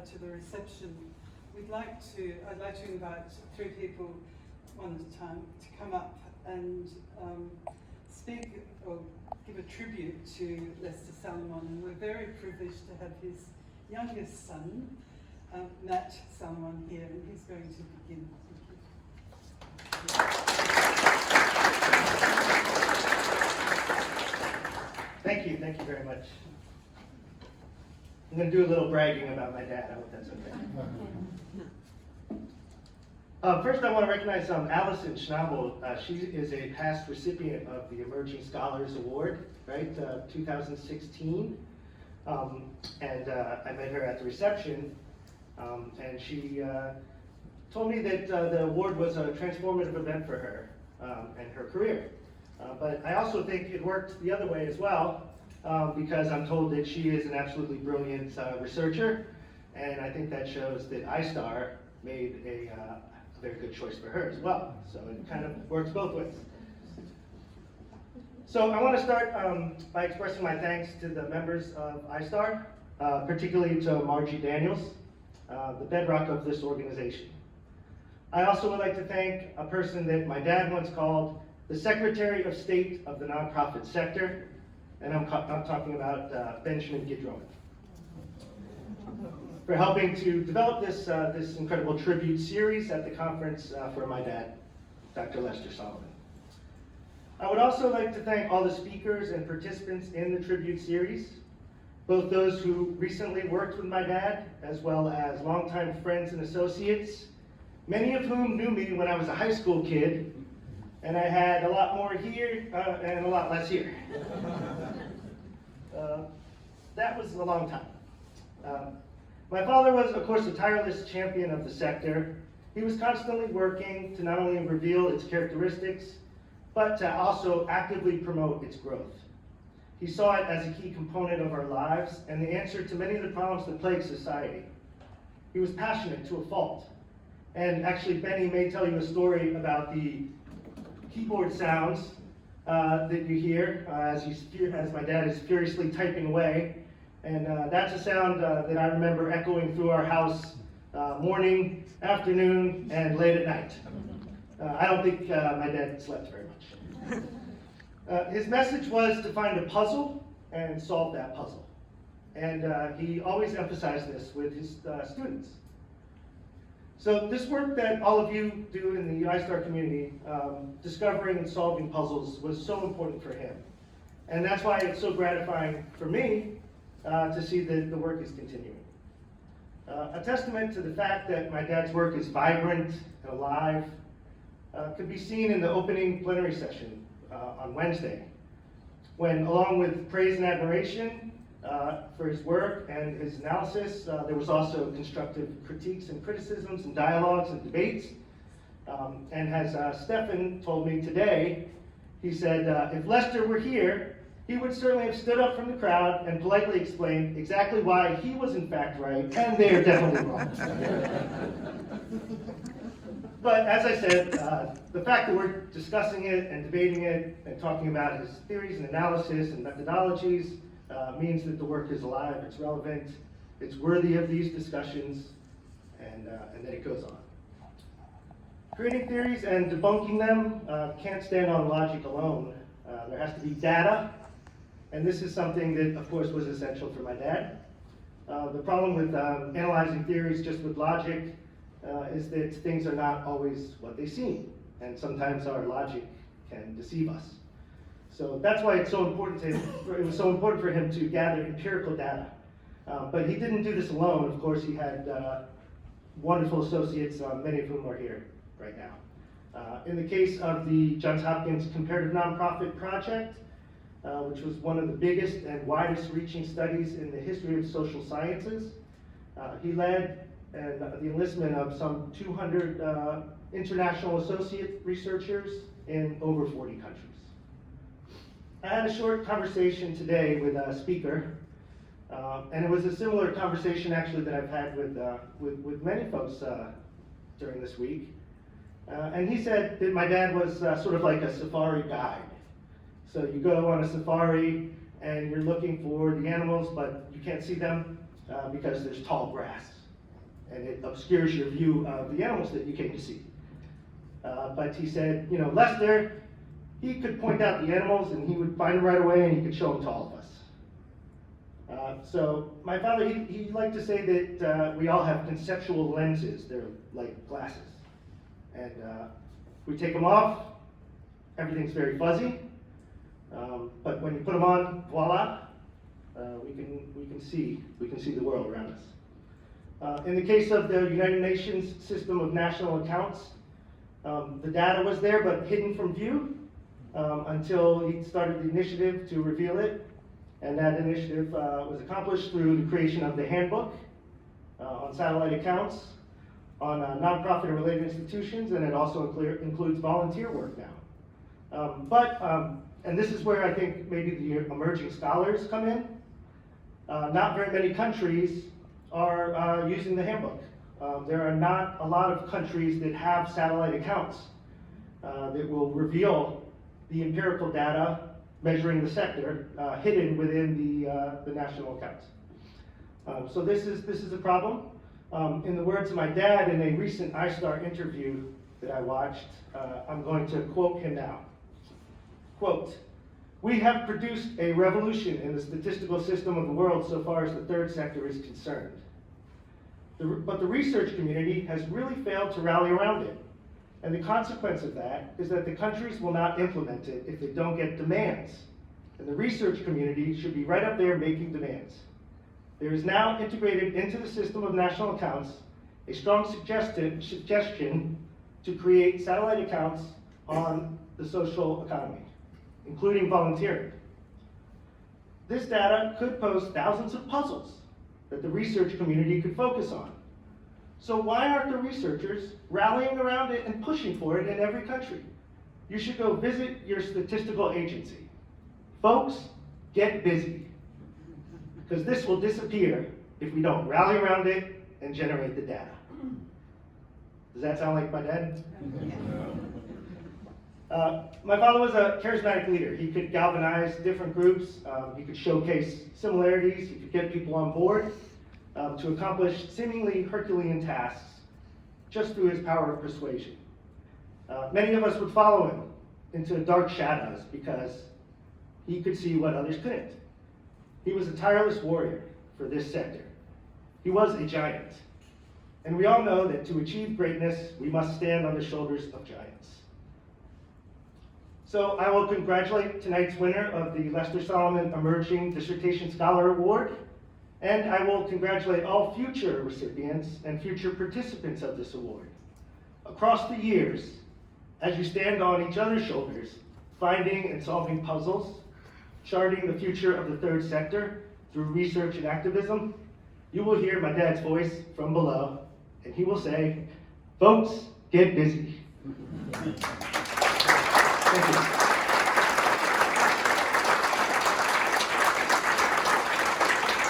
To the reception, I'd like to invite 3 people, one at a time, to come up and speak or give a tribute to Lester Salamon. And we're very privileged to have his youngest son, Matt Salamon, here, and he's going to begin. Thank you very much. I'm going to do a little bragging about my dad. I hope that's okay. First, I want to recognize Allison Schnabel. She is a past recipient of the Emerging Scholars Award, right, 2016. And I met her at the reception, and she told me that the award was a transformative event for her and her career. But I also think it worked the other way as well. Because I'm told that she is an absolutely brilliant researcher, and I think that shows that ISTR made a very good choice for her as well. So it kind of works both ways. So I want to start by expressing my thanks to the members of ISTR, particularly to Margie Daniels, the bedrock of this organization. I also would like to thank a person that my dad once called the Secretary of State of the nonprofit sector, and I'm talking about Benjamin Gidroin, for helping to develop this incredible tribute series at the conference for my dad, Dr. Lester Salamon. I would also like to thank all the speakers and participants in the tribute series, both those who recently worked with my dad, as well as longtime friends and associates, many of whom knew me when I was a high school kid, and I had a lot more here and a lot less here. That was a long time. My father was, of course, a tireless champion of the sector. He was constantly working to not only reveal its characteristics, but to also actively promote its growth. He saw it as a key component of our lives and the answer to many of the problems that plague society. He was passionate to a fault. And actually, Benny may tell you a story about the keyboard sounds that you hear as my dad is furiously typing away. And that's a sound that I remember echoing through our house morning, afternoon, and late at night. I don't think my dad slept very much. His message was to find a puzzle and solve that puzzle. And he always emphasized this with his students. So this work that all of you do in the ISTR community, discovering and solving puzzles, was so important for him. And that's why it's so gratifying for me to see that the work is continuing. A testament to the fact that my dad's work is vibrant and alive could be seen in the opening plenary session on Wednesday, when, along with praise and admiration for his work and his analysis, there was also constructive critiques and criticisms and dialogues and debates. And as Stefan told me today, he said, if Lester were here, he would certainly have stood up from the crowd and politely explained exactly why he was in fact right, and they're definitely wrong. But as I said, the fact that we're discussing it and debating it and talking about his theories and analysis and methodologies means that the work is alive, it's relevant, it's worthy of these discussions, and that it goes on. Creating theories and debunking them can't stand on logic alone. There has to be data, and this is something that, of course, was essential for my dad. The problem with analyzing theories just with logic is that things are not always what they seem, and sometimes our logic can deceive us. So that's why it's so important it was so important for him to gather empirical data. But he didn't do this alone. Of course, he had wonderful associates, many of whom are here right now. In the case of the Johns Hopkins Comparative Nonprofit Project, which was one of the biggest and widest reaching studies in the history of social sciences, he led the enlistment of some 200 international associate researchers in over 40 countries. I had a short conversation today with a speaker, and it was a similar conversation actually that I've had with many folks during this week. And he said that my dad was sort of like a safari guide. So you go on a safari and you're looking for the animals, but you can't see them because there's tall grass. and it obscures your view of the animals that you came to see. But he said, you know, Lester, he could point out the animals and he would find them right away and he could show them to all of us. So my father, he liked to say that we all have conceptual lenses. They're like glasses. And we take them off, everything's very fuzzy. But when you put them on, voila, we can see the world around us. In the case of the United Nations system of national accounts, the data was there but hidden from view until he started the initiative to reveal it. And that initiative was accomplished through the creation of the handbook on satellite accounts, on nonprofit and related institutions, and it also includes volunteer work now. And this is where I think maybe the emerging scholars come in. Not very many countries are using the handbook. There are not a lot of countries that have satellite accounts that will reveal the empirical data measuring the sector hidden within the national accounts. So this is a problem. In the words of my dad in a recent ISTR interview that I watched, I'm going to quote him now. Quote, "We have produced a revolution in the statistical system of the world so far as the third sector is concerned. But the research community has really failed to rally around it. And the consequence of that is that the countries will not implement it if they don't get demands. And the research community should be right up there making demands. There is now integrated into the system of national accounts a strong suggestion to create satellite accounts on the social economy, including volunteering. This data could pose thousands of puzzles that the research community could focus on. So why aren't the researchers rallying around it and pushing for it in every country? You should go visit your statistical agency. Folks, get busy, because this will disappear if we don't rally around it and generate the data." Does that sound like my dad? My father was a charismatic leader. He could galvanize different groups. He could showcase similarities. He could get people on board to accomplish seemingly Herculean tasks just through his power of persuasion. Many of us would follow him into dark shadows because he could see what others couldn't. He was a tireless warrior for this sector. He was a giant. And we all know that to achieve greatness, we must stand on the shoulders of giants. So I will congratulate tonight's winner of the Lester Salamon Emerging Dissertation Scholar Award, and I will congratulate all future recipients and future participants of this award. Across the years, as you stand on each other's shoulders, finding and solving puzzles, charting the future of the third sector through research and activism, you will hear my dad's voice from below, and he will say, "Folks, get busy."